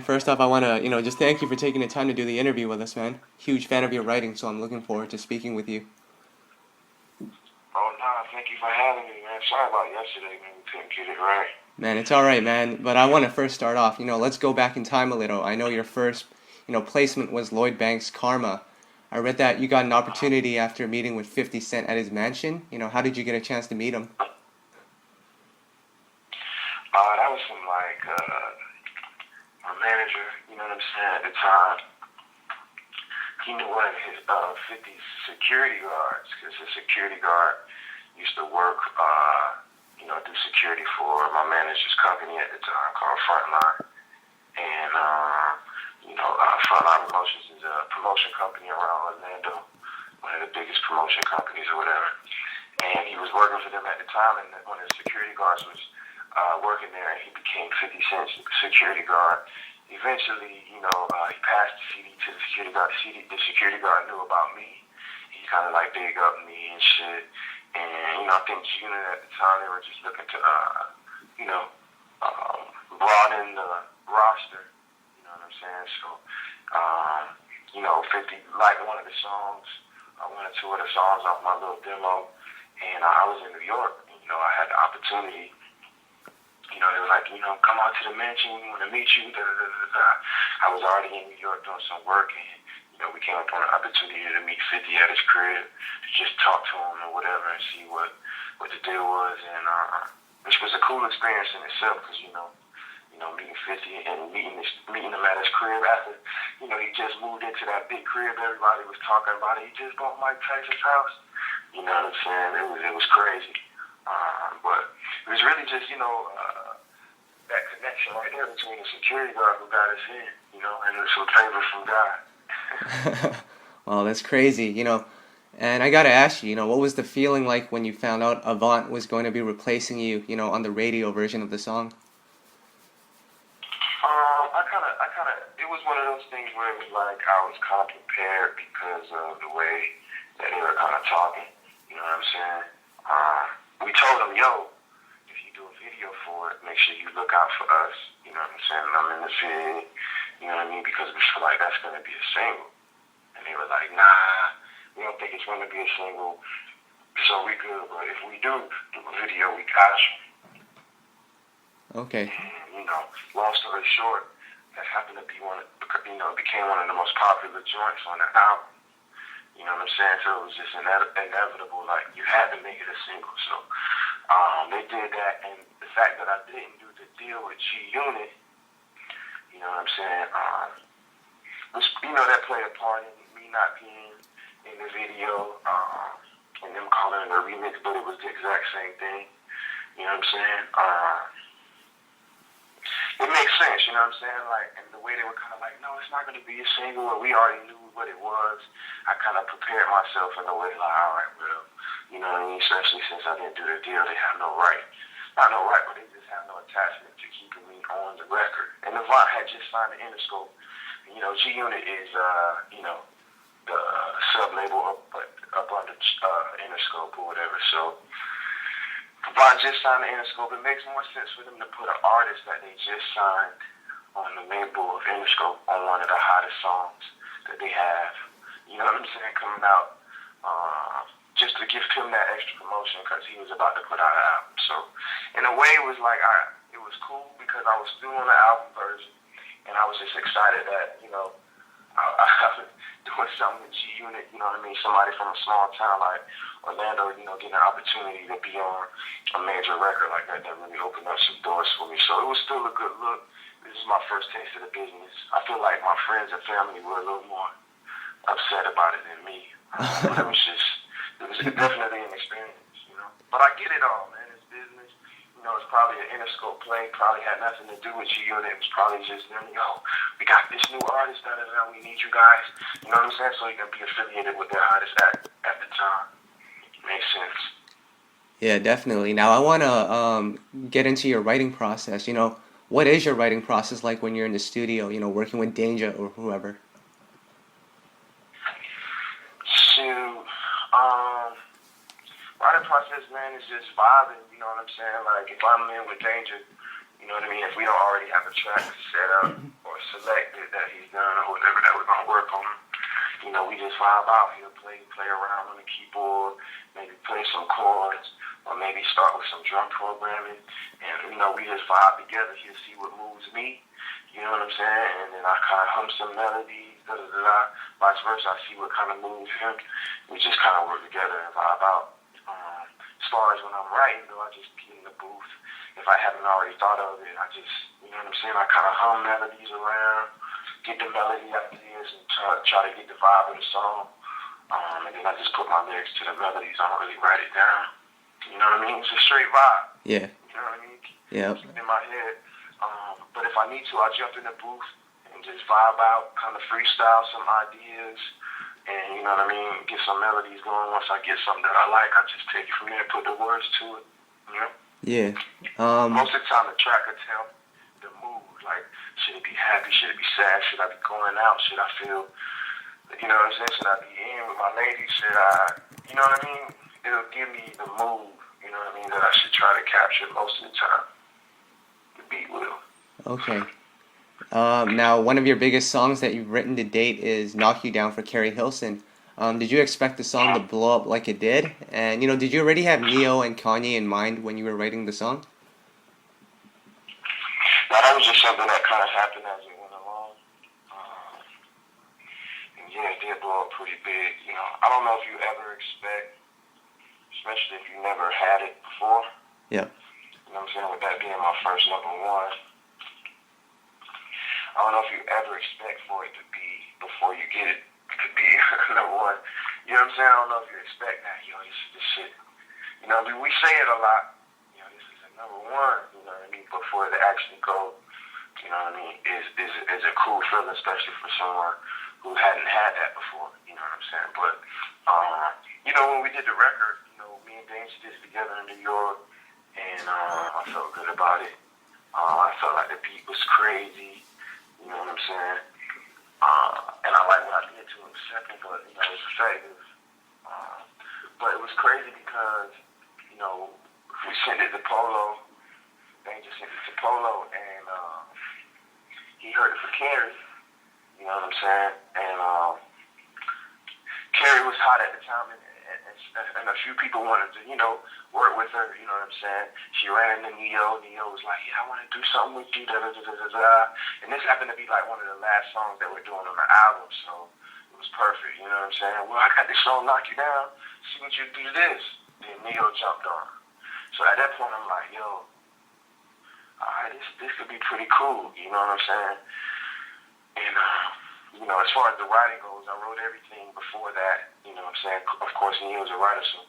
First off, I want to, just thank you for taking the time to do the interview with us, man. Huge fan of your writing, so I'm looking forward to speaking with you. Oh, nah, thank you for having me, man. Sorry about yesterday, man. We couldn't get it right. Man, it's all right, man. But I want to first start off, let's go back in time a little. I know your first, placement was Lloyd Banks' Karma. I read that you got an opportunity after meeting with 50 Cent at his mansion. How did you get a chance to meet him? That was from, like, my manager, you know what I'm saying, at the time. He knew one of his 50's security guards, because his security guard used to work, do security for my manager's company at the time called Frontline. And, Frontline Promotions is a promotion company around Orlando, one of the biggest promotion companies or whatever. And he was working for them at the time, and one of the security guards was working there, and he became 50 Cent's security guard. Eventually, he passed the CD to the security guard. The security guard knew about me. He kind of like big up me and shit. And, I think G-Unit at the time, they were just looking to, broaden the roster. You know what I'm saying? So, 50 liked one of the songs, one or two of the songs off my little demo. And I was in New York. And, I had the opportunity. They were like, come out to the mansion, we want to meet you, da-da-da-da-da. I was already in New York doing some work, and, we came up on an opportunity to meet 50 at his crib, to just talk to him or whatever and see what the deal was, and which was a cool experience in itself, because, meeting 50 and meeting him at his crib after, he just moved into that big crib everybody was talking about it. He just bought Mike Tyson's house. You know what I'm saying? It was crazy. But it was really just, that connection right there between the security guard who got us in, and it was some favor from God. Well, that's crazy, And I gotta ask you, what was the feeling like when you found out Avant was going to be replacing you, on the radio version of the song? It was one of those things where it was like I was kind of prepared because of the way that they were kind of talking. You know what I'm saying? We told them, yo, if you do a video for it, make sure you look out for us. You know what I'm saying? I'm in the vid, you know what I mean? Because we feel like that's going to be a single. And they were like, nah, we don't think it's going to be a single, so we good. But if we do a video, we got you. Okay. And, long story short, that happened to be became one of the most popular joints on the album. You know what I'm saying? So it was just inevitable. Like, you had to make it a single. So they did that, and the fact that I didn't do the deal with G-Unit, you know what I'm saying, was, that played a part in me not being in the video, and them calling it a remix, but it was the exact same thing. You know what I'm saying? It makes sense, you know what I'm saying? Like, and the way they were kind of like, no, it's not going to be a single, and we already knew what it was. I kind of prepared myself in a way like, all right, well, you know what I mean? Especially since I didn't do the deal, they have no right. Not no right, but they just have no attachment to keeping me on the record. And Avant had just signed the Interscope. G-Unit is, the sub-label up under Interscope or whatever. So, Avant just signed the Interscope. It makes more sense for them to put an artist that they just signed on the label of Interscope on one of the hottest songs that they have. You know what I'm saying? Coming out, just to give him that extra promotion because he was about to put out an album. So, in a way, it was like it was cool because I was still on the album version, and I was just excited that I was doing something with G-Unit. You know what I mean? Somebody from a small town like Orlando, getting an opportunity to be on a major record like that really opened up some doors for me. So it was still a good look. This is my first taste of the business. I feel like my friends and family were a little more upset about it than me. But it was definitely an experience, But I get it all, man. It's business. It's probably an Interscope play. Probably had nothing to do with G-Unit. It was probably just them, we got this new artist that we need you guys. You know what I'm saying? So you can be affiliated with their hottest act at the time. Makes sense. Yeah, definitely. Now, I want to get into your writing process. What is your writing process like when you're in the studio, working with Danger or whoever? Shoot. Writing process, man, is just vibing, you know what I'm saying? Like, if I'm in with Danger, you know what I mean? If we don't already have a track set up or vibe out. He'll play around on the keyboard, maybe play some chords, or maybe start with some drum programming. And, we just vibe together. He'll see what moves me. You know what I'm saying? And then I kind of hum some melodies, da-da-da-da. Vice versa, I see what kind of moves him. We just kind of work together and vibe out. As far as when I'm writing, I just be in the booth. If I haven't already thought of it, I just, you know what I'm saying? I kind of hum melodies around, get the melody ideas, and try to get the vibe of the song. And then I just put my lyrics to the melodies. I don't really write it down. You know what I mean? It's a straight vibe. Yeah. You know what I mean? Yeah. Keep it in my head. But if I need to, I jump in the booth and just vibe out, kind of freestyle some ideas, and you know what I mean, get some melodies going. Once I get something that I like, I just take it from there and put the words to it. You know? Yeah. Most of the time, the track will tell the mood. Like, should it be happy? Should it be sad? Should I be going out? Should I feel, you know what I'm saying? Should I be in with my lady? Should I, you know what I mean? It'll give me the mood, you know what I mean, that I should try to capture most of the time. The beat will. Okay. Now, one of your biggest songs that you've written to date is "Knock You Down" for Carrie Hilson. Did you expect the song to blow up like it did? And did you already have Neo and Kanye in mind when you were writing the song? Now, that was just something that kind of happened as it went along. And yeah, it did blow up pretty big. I don't know if you ever expect, especially if you never had it before. Yeah. You know what I'm saying? With that being my first number one, I don't know if you ever expect for it to be, before you get it, to be number one. You know what I'm saying? I don't know if you expect that. This shit. We say it a lot. This is a number one. You know what I mean? But for it to actually go, you know what I mean, is a cool feeling, especially for someone who hadn't had that before. You know what I'm saying? But, when we did the record, me and Dane did it together in New York, and I felt good about it. I felt like the beat was crazy. You know what I'm saying? And I like what I did to him second, but, it was effective. But it was crazy because, we sent it to Polo. They just sent it to Polo, and he heard it for Carrie. You know what I'm saying? And Carrie was hot at the time, and a few people wanted to, work with her. You know what I'm saying? She ran into Neo. Neo was like, "Yeah, I want to do something with you." Da da da da da. And this happened to be like one of the last songs that we're doing on the album, so it was perfect. You know what I'm saying? Well, I got this song, "Knock You Down." See what you do to this. Then Neo jumped on. So at that point, I'm like, "Yo, all right, this could be pretty cool." You know what I'm saying? And as far as the writing goes, I wrote everything before that. You know what I'm saying? Of course, Neil's a writer, so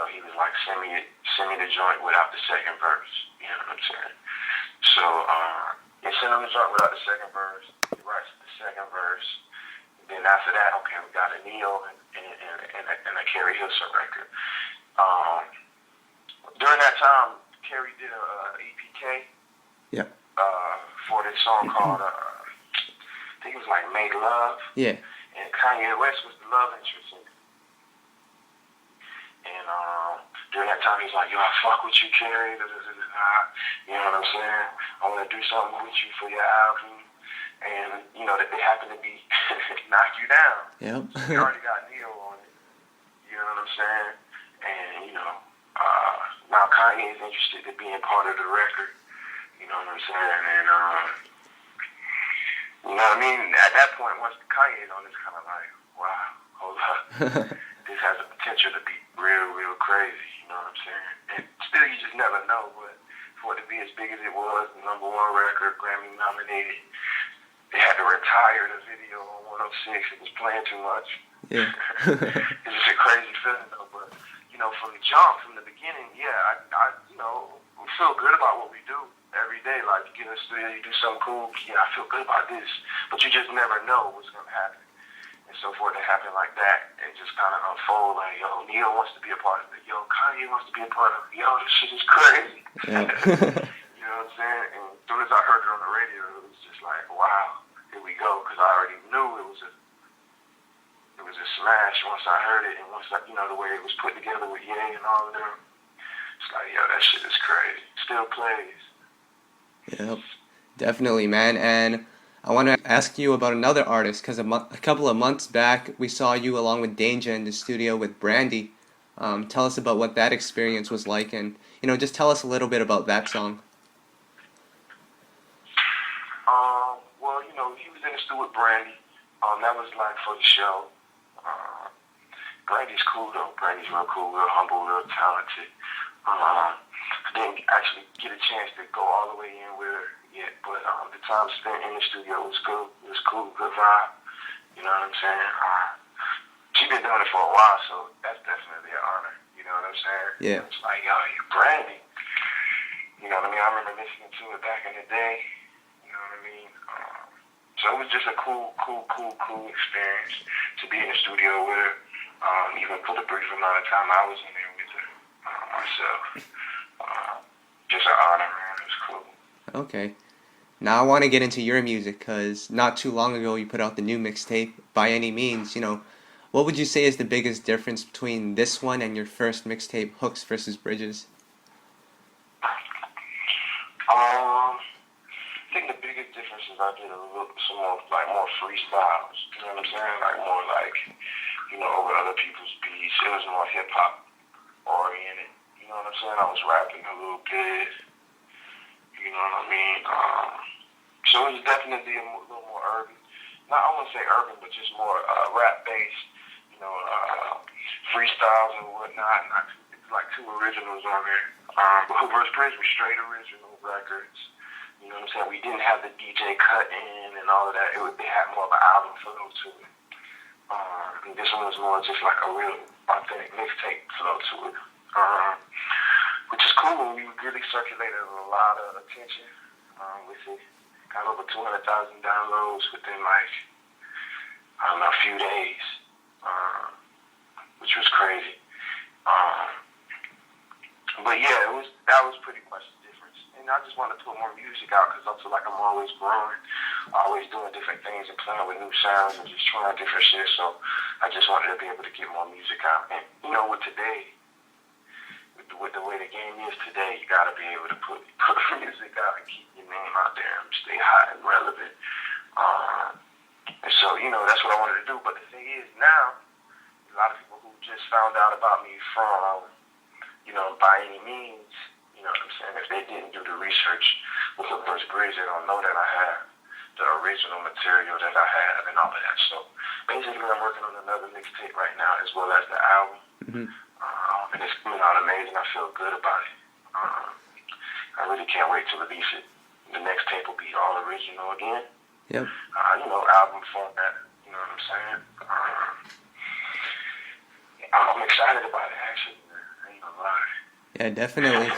he was like, send me the joint without the second verse. You know what I'm saying? So send him the joint without the second verse. He writes the second verse. And then after that, okay, we got a Neo and a Carrie Hilson record. During that time, Carrie did a EPK. Yeah. For this song called I think it was like "Make Love." Yeah. And Kanye West was the love interest in it. And during that time, he's like, "Yo, I fuck with you, Carrie. Da, da, da, da, da. You know what I'm saying? I want to do something with you for your album." And, that they happen to be "Knock You Down." Yep. He already got Neo on it. You know what I'm saying? And, now Kanye is interested in being part of the record. You know what I'm saying? And, you know what I mean? At that point, once Kanye's on, it's kind of like, wow, hold up. This has the potential to be real, real crazy. You know what I'm saying? And still, you just never know. But for it to be as big as it was, the number one record, Grammy nominated, they had to retire the video on 106. It was playing too much. Yeah. It's just a crazy feeling, though. But, from the jump, from the beginning, yeah, I we feel good about what we do every day. Like, you get in the studio, you do something cool, yeah, I feel good about this. But you just never know what's going to happen. And so for it to happen like that, and just kind of unfold, like, yo, Neo wants to be a part of it. Yo, Kanye wants to be a part of it. Yo, this shit is crazy. Yeah. You know what I'm saying? And as soon as I heard it on the radio, it was just like, wow, here we go. Because I already knew it was a smash once I heard it. And once, the way it was put together with Ye and all of them, it's like, yo, that shit is crazy. Still plays. Yep, definitely, man. And I want to ask you about another artist because a couple of months back we saw you along with Danger in the studio with Brandy. Tell us about what that experience was like, and just tell us a little bit about that song. Well, he was in the studio with Brandy. That was like for the show. Brandy's cool though. Brandy's real cool, real humble, real talented. I didn't actually get a chance to go all the way in with her yet, but the time spent in the studio was good. It was cool, good vibe. You know what I'm saying? She's been doing it for a while, so that's definitely an honor. You know what I'm saying? Yeah. It's like, yo, you're Brandy. You know what I mean? I remember listening to it back in the day. You know what I mean? So it was just a cool experience to be in the studio with her. Even for the brief amount of time I was in there with her myself. Just an honor, man. It was cool. Okay. Now I want to get into your music because not too long ago you put out the new mixtape, By Any Means. What would you say is the biggest difference between this one and your first mixtape, Hooks versus Bridges? I think the biggest difference is I did some more freestyles. You know what I'm saying? Like more like, over other people's beats. It was more hip hop oriented. You know what I'm saying? I was rapping a little bit. You know what I mean? So it was definitely a little more urban. I wouldn't say urban, but just more rap based. Freestyles and whatnot. It's like two originals on there. But Hook vs. Bridge was straight original records. You know what I'm saying? We didn't have the DJ cut in and all of that. They had more of an album flow to it. And this one was more just like a real authentic mixtape flow to it. Which is cool. We really circulated a lot of attention with it. Got over 200,000 downloads within a few days, which was crazy. But yeah, that was pretty much the difference. And I just wanted to put more music out because I feel like I'm always growing, always doing different things and playing with new sounds and just trying different shit. So I just wanted to be able to get more music out. And with today, with the way the game is today, you got to be able to put music out and keep your name out there and stay hot and relevant. And so, that's what I wanted to do. But the thing is now, a lot of people who just found out about me from, By Any Means, you know what I'm saying? If they didn't do the research with the first bridge, they don't know that I have the original material that I have and all of that. So basically, I'm working on another mixtape right now as well as the album. Mm-hmm. And it's coming out amazing. I feel good about it. I really can't wait to release it. The next tape will be all original again. Yep. Album format. You know what I'm saying? I'm excited about it, actually. I ain't gonna lie. Yeah, definitely.